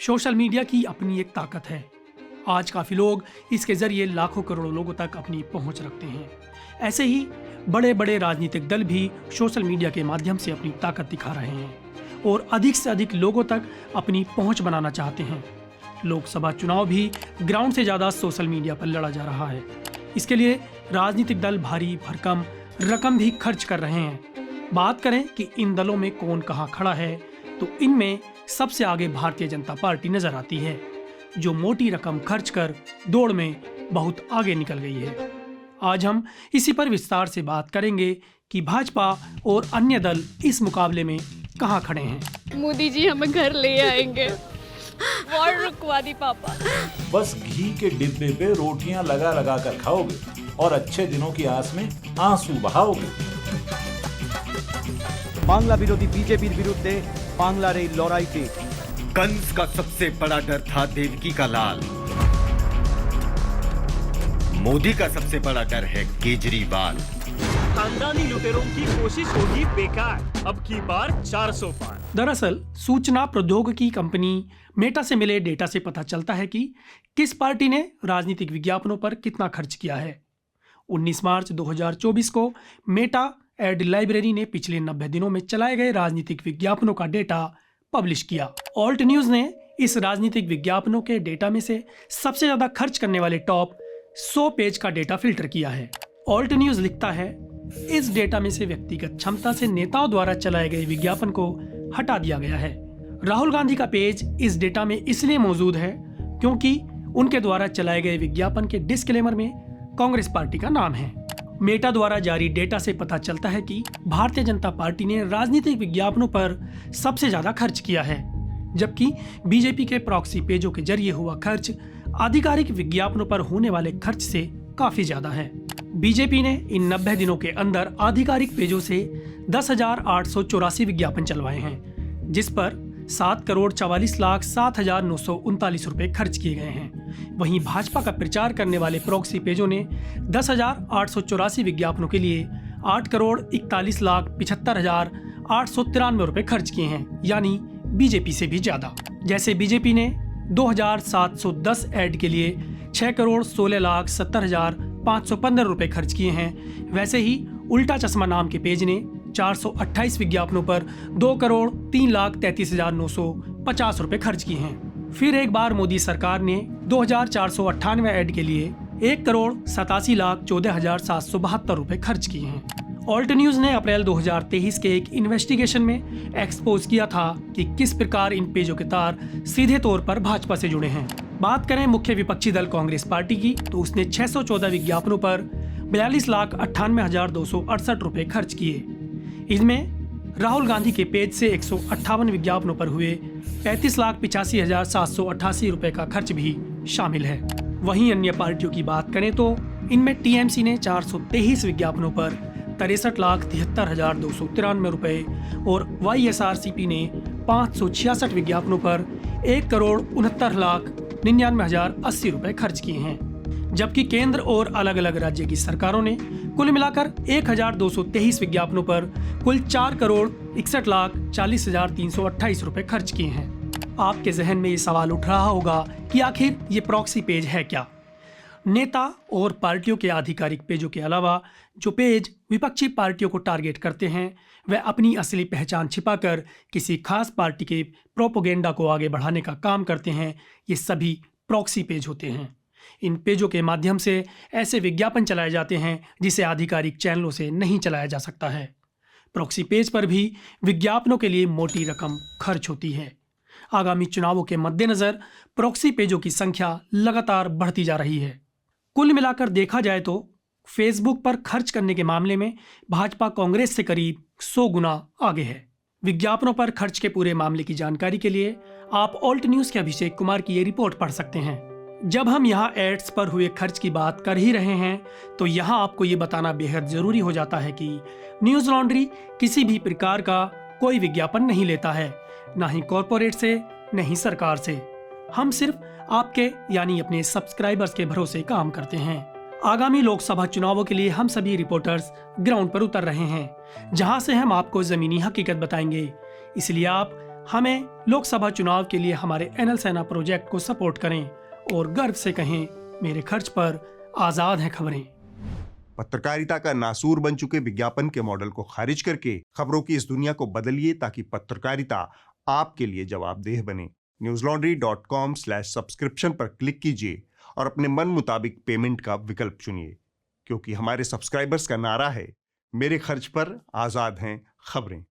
Social media की अपनी एक ताकत है। आज काफ़ी लोग इसके जरिए लाखों करोड़ों लोगों तक अपनी पहुंच रखते हैं। ऐसे ही बड़े बड़े राजनीतिक दल भी सोशल मीडिया के माध्यम से अपनी ताकत दिखा रहे हैं और अधिक से अधिक लोगों तक अपनी पहुंच बनाना चाहते हैं। लोकसभा चुनाव भी ग्राउंड से ज़्यादा सोशल मीडिया पर लड़ा जा रहा है। इसके लिए राजनीतिक दल भारी भरकम रकम भी खर्च कर रहे हैं। बात करें कि इन दलों में कौन कहाँ खड़ा है, तो इनमें सबसे आगे भारतीय जनता पार्टी नजर आती है, जो मोटी रकम खर्च कर दौड़ में बहुत आगे निकल गई है। आज हम इसी पर विस्तार से बात करेंगे कि भाजपा और अन्य दल इस मुकाबले में कहाँ खड़े हैं। मोदी जी हमें घर ले आएंगे। वॉर रुकवा दी पापा। बस घी के डिब्बे पे रोटियां लगा लगा कर खाओगे और अच्छे दिनों की आस में आंसू बहाओगे। बांग्ला विरोधी बीजेपी विरुद्ध बांग्ला रे लड़ाई। कंस का सबसे बड़ा डर था देवकी का लाल। मोदी का सबसे बड़ा डर है केजरीवाल। खानदानी लुटेरों की कोशिश होगी बेकार, अब की बार 400 पार। दरअसल सूचना प्रौद्योगिकी कंपनी मेटा से मिले डेटा से पता चलता है कि किस पार्टी ने राजनीतिक विज्ञापनों पर कितना खर्च किया है। 19 मार्च 2024 को मेटा एड लाइब्रेरी ने पिछले 90 दिनों में चलाए गए राजनीतिक विज्ञापनों का डेटा पब्लिश किया। ऑल्ट न्यूज ने इस राजनीतिक विज्ञापनों के डेटा में से सबसे ज्यादा खर्च करने वाले टॉप 100 पेज का डेटा फिल्टर किया है। ऑल्ट न्यूज लिखता है, इस डेटा में से व्यक्तिगत क्षमता से नेताओं द्वारा चलाए गए विज्ञापन को हटा दिया गया है। राहुल गांधी का पेज इस डेटा में इसलिए मौजूद है क्योंकि उनके द्वारा चलाए गए विज्ञापन के डिस्क्लेमर में कांग्रेस पार्टी का नाम है। मेटा द्वारा जारी डेटा से पता चलता है कि भारतीय जनता पार्टी ने राजनीतिक विज्ञापनों पर सबसे ज्यादा खर्च किया है, जबकि बीजेपी के प्रॉक्सी पेजों के जरिए हुआ खर्च आधिकारिक विज्ञापनों पर होने वाले खर्च से काफी ज्यादा है। बीजेपी ने इन 90 दिनों के अंदर आधिकारिक पेजों से 10,884 विज्ञापन चलवाए हैं, जिस पर 7,44,07,939 रुपए खर्च किए गए हैं। वहीं भाजपा का प्रचार करने वाले प्रॉक्सी पेजों ने 10,884 विज्ञापनों के लिए 8,41,75,893 रुपए खर्च किए हैं, यानी बीजेपी से भी ज्यादा। जैसे बीजेपी ने 2,710 ऐड के लिए 6,16,70,515 रुपए खर्च किए हैं, वैसे ही उल्टा चश्मा नाम के पेज ने 428 विज्ञापनों पर 2,03,33,950 रुपए खर्च किए हैं। फिर एक बार मोदी सरकार ने 2,498 ऐड के लिए 1,87,14,772 रुपए खर्च किए हैं। ऑल्ट न्यूज ने अप्रैल 2023 के एक इन्वेस्टिगेशन में एक्सपोज किया था कि किस प्रकार इन पेजों के तार सीधे तौर पर भाजपा से जुड़े हैं। बात करें मुख्य विपक्षी दल कांग्रेस पार्टी की, तो उसने 614 विज्ञापनों पर 42,98,268 रुपए खर्च किए। इनमें राहुल गांधी के पेज से 158 विज्ञापनों पर हुए 35,85,788 रुपए का खर्च भी शामिल है। वहीं अन्य पार्टियों की बात करें तो इनमें टीएमसी ने 423 विज्ञापनों पर 63,73,293 रुपए और वाईएसआरसीपी ने 566 विज्ञापनों पर 1,69,99,080 रुपए खर्च किए हैं, जबकि केंद्र और अलग अलग राज्य की सरकारों ने कुल मिलाकर 1,223 विज्ञापनों पर कुल 4,61,40,328 रुपए खर्च किए हैं। आपके जहन में ये सवाल उठ रहा होगा कि आखिर ये प्रॉक्सी पेज है क्या? नेता और पार्टियों के आधिकारिक पेजों के अलावा जो पेज विपक्षी पार्टियों को टारगेट करते हैं, वह अपनी असली पहचान छिपाकर किसी खास पार्टी के प्रोपोगेंडा को आगे बढ़ाने का काम करते हैं। ये सभी प्रॉक्सी पेज होते हैं। इन पेजों के माध्यम से ऐसे विज्ञापन चलाए जाते हैं जिसे आधिकारिक चैनलों से नहीं चलाया जा सकता है। प्रॉक्सी पेज पर भी विज्ञापनों के लिए मोटी रकम खर्च होती है। आगामी चुनावों के मद्देनजर प्रॉक्सी पेजों की संख्या लगातार बढ़ती जा रही है। कुल मिलाकर देखा जाए तो फेसबुक पर खर्च करने के मामले में भाजपा कांग्रेस से करीब 100 गुना आगे है। विज्ञापनों पर खर्च के पूरे मामले की जानकारी के लिए आप ऑल्ट न्यूज के अभिषेक कुमार की ये रिपोर्ट पढ़ सकते हैं। जब हम यहाँ एड्स पर हुए खर्च की बात कर ही रहे हैं, तो यहाँ आपको ये बताना बेहद जरूरी हो जाता है कि न्यूज लॉन्ड्री किसी भी प्रकार का कोई विज्ञापन नहीं लेता है, ना ही कॉरपोरेट से, न ही सरकार से। हम सिर्फ आपके यानी अपने सब्सक्राइबर्स के भरोसे काम करते हैं। आगामी लोकसभा चुनावों के लिए हम सभी रिपोर्टर्स ग्राउंड पर उतर रहे हैं, जहां से हम आपको जमीनी हकीकत बताएंगे। इसलिए आप हमें लोकसभा चुनाव के लिए हमारे एनएल सेना प्रोजेक्ट को सपोर्ट करें और गर्व से कहें, मेरे खर्च पर आजाद हैं खबरें। पत्रकारिता का नासूर बन चुके विज्ञापन के मॉडल को खारिज करके खबरों की इस दुनिया को बदलिए ताकि पत्रकारिता आपके लिए जवाबदेह बने। newslaundry.com/subscription पर क्लिक कीजिए और अपने मन मुताबिक पेमेंट का विकल्प चुनिए, क्योंकि हमारे सब्सक्राइबर्स का नारा है, मेरे खर्च पर आजाद हैं खबरें।